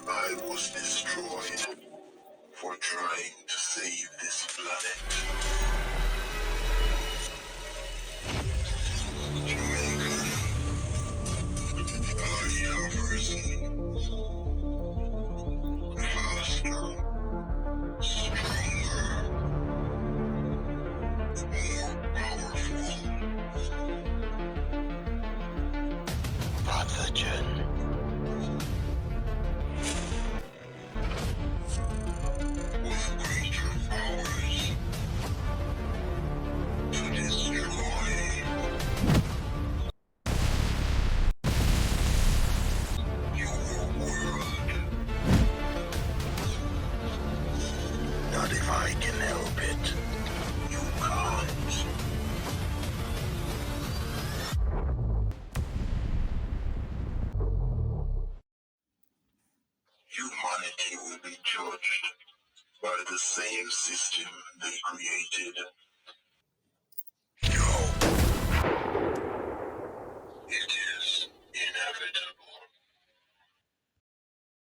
I was destroyed for trying to save this planet. Jamaican, I have risen faster, stronger, more powerful. Pathogen. With greater powers to destroy your world. Not if I can help it. You can't. Humanity will be judged by the same system they created.